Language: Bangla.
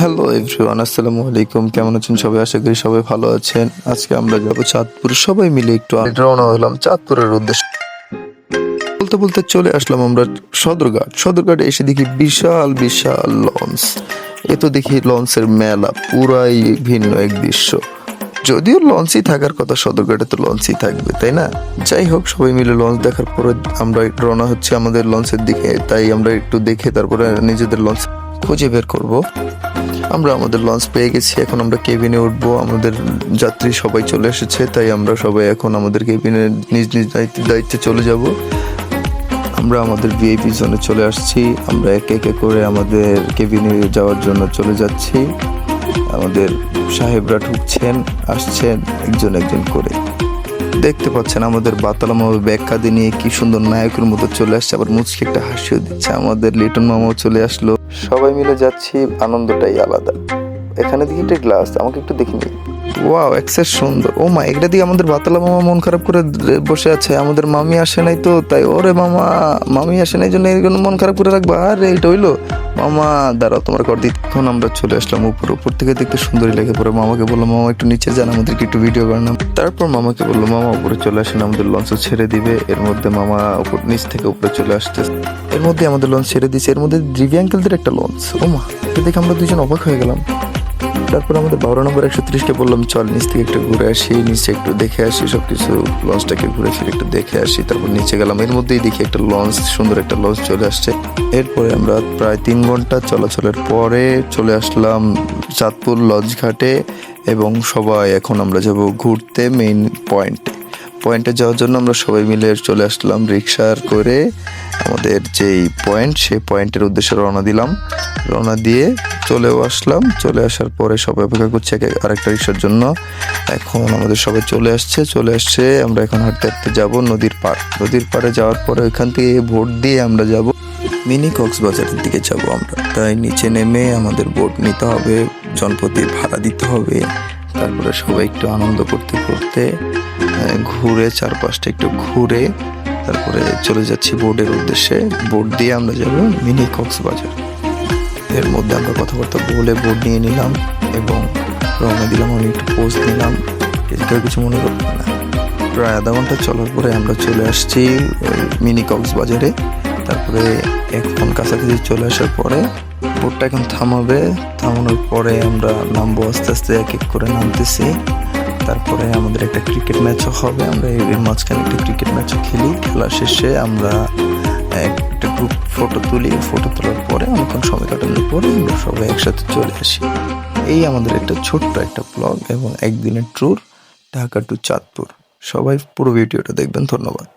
হ্যালো এভরিওয়ান, আসসালামু আলাইকুম। কেমন আছেন সবাই? আশা করি সবাই ভালো আছেন। আজকে আমরা যাব চাঁদপুর, সবাই মিলে একটু রওনা হলাম চাঁদপুরের উদ্দেশ্যে। বলতে বলতে চলে আসলাম আমরা সদরঘাটে এসে দেখি বিশাল বিশাল লঞ্চ। এ তো দেখি লঞ্চের মেলা, পুরাই ভিন্ন এক দৃশ্য। যদিও লঞ্চই থাকার কথা, সদরঘাটে তো লঞ্চই থাকবে, তাই না? যাই হোক, সবাই মিলে লঞ্চ দেখার পরে আমরা রওনা হচ্ছে আমাদের লঞ্চের দিকে। তাই আমরা একটু দেখে তারপরে নিজেদের লঞ্চ খুঁজে বের করব। আমরা আমাদের লঞ্চ পেয়ে গেছি, এখন আমরা কেবিনে উঠবো। আমাদের যাত্রী সবাই চলে এসেছে, তাই আমরা সবাই এখন আমাদের কেবিনে নিজ নিজ দায়িত্বে চলে যাব। আমরা আমাদের ভিআইপি জোনে চলে আসছি। আমরা একে একে করে আমাদের কেবিনে যাওয়ার জন্য চলে যাচ্ছি। আমাদের সাহেবরা ঢুকছেন, আসছেন একজন একজন করে। দেখতে পাচ্ছেন আমাদের বাতালা মামা ব্যাগ কাঁধে নিয়ে কি সুন্দর নায়কের মতো চলে আসছে, আবার মুচকি একটা হাসিও দিচ্ছে। আমাদের লিটন মামাও চলে আসলো। সবাই মিলে যাচ্ছি, আনন্দটাই আলাদা। এখানে দেখি একটা গ্লাস, আমাকে একটু দেখে নিই। ওয়াও, এক্সেস সুন্দর। ও মা, এগুলা দিয়ে আমাদের বাতালা মামা মন খারাপ করে বসে আছে। আমাদের মামি আসে নাই তো, তাই ওরে মামা, মামি আসে নাই জন্য এরকম মন খারাপ করে রাখবা। আরে এটা হইলো মামা, দাঁড়াও তোমার কর দিই। এখন আমরা চলে আসলাম উপর থেকে দেখতে সুন্দরই লেগে পরে মামাকে বললো, মামা একটু নিচে যান, আমাদেরকে একটু ভিডিও বানান। তারপর মামাকে বললো, মামা উপরে চলে আসেন, আমাদের লঞ্চ ছেড়ে দিবে। এর মধ্যে মামা নিচ থেকে উপরে চলে আসতে, এর মধ্যে আমাদের লঞ্চ ছেড়ে দিয়েছে। এর মধ্যে ডিভি আঙ্কেলদের একটা লঞ্চ। ও মা, দেখে আমরা দুজন অবাক হয়ে গেলাম। তারপর আমাদের 12 নম্বর 130কে বললাম, চল নিচ থেকে একটু ঘুরে আসি, নিচে একটু দেখে আসি, সবকিছু লঞ্চটাকে ঘুরে ফিরে একটু দেখে আসি। তারপর নিচে গেলাম, এর মধ্যেই দেখি একটা লঞ্চ, সুন্দর একটা লঞ্চ চলে আসছে। এরপরে আমরা প্রায় 3 ঘন্টা চলাচলের পরে চলে আসলাম চাঁদপুর লঞ্চ ঘাটে। এবং সবাই এখন আমরা যাব ঘুরতে মেইন পয়েন্টে যাওয়ার জন্য আমরা সবাই মিলে চলে আসলাম রিক্সার করে। আমাদের যেই পয়েন্ট, সেই পয়েন্টের উদ্দেশ্যে রওনা দিয়ে চলেও আসলাম। চলে আসার পরে সবাই অপেক্ষা করছে আরেকটা রিক্সার জন্য। এখন আমাদের সবাই চলে আসছে। আমরা এখন হাঁটতে হাঁটতে যাবো নদীর পাড়ে যাওয়ার পরে ওইখান থেকে ভোট দিয়ে আমরা যাব মিনি কক্সবাজারের দিকে যাব আমরা। তাই নিচে নেমে আমাদের বোট নিতে হবে, জনপ্রতি ভাড়া দিতে হবে। তারপরে সবাই একটু আনন্দ করতে ঘুরে, চারপাশটা একটু ঘুরে তারপরে চলে যাচ্ছি বোটের উদ্দেশ্যে। বোট দিয়ে আমরা যাব মিনি কক্সবাজার। এর মধ্যে আমরা কথাবার্তা বলে বোট নিয়ে নিলাম এবং রওনা দিলাম। আমি একটু পোস্ট নিলাম, কিছু মনে করবেন না। প্রায় আধা ঘন্টা চলার পরে আমরা চলে আসছি মিনি কক্সবাজারে। তারপরে এখন কাছাকাছি চলে আসার পরে বোটটা এখন থামানোর পরে আমরা নামবো। আস্তে আস্তে এক এক করে নামতেছি। তারপরে আমাদের একটা ক্রিকেট ম্যাচও হবে। আমরা এর মাঝখানে একটা ক্রিকেট ম্যাচও খেলি। খেলা শেষে আমরা একটা গ্রুপ ফটো তুলি। ফটো তোলার পরে অনেকক্ষণ সময় কাটানোর পরে আমরা সবাই একসাথে চলে আসি। এই আমাদের একটা ছোট্ট একটা ব্লগ এবং একদিনের ট্যুর ঢাকা টু চাঁদপুর। সবাই পুরো ভিডিওটা দেখবেন। ধন্যবাদ।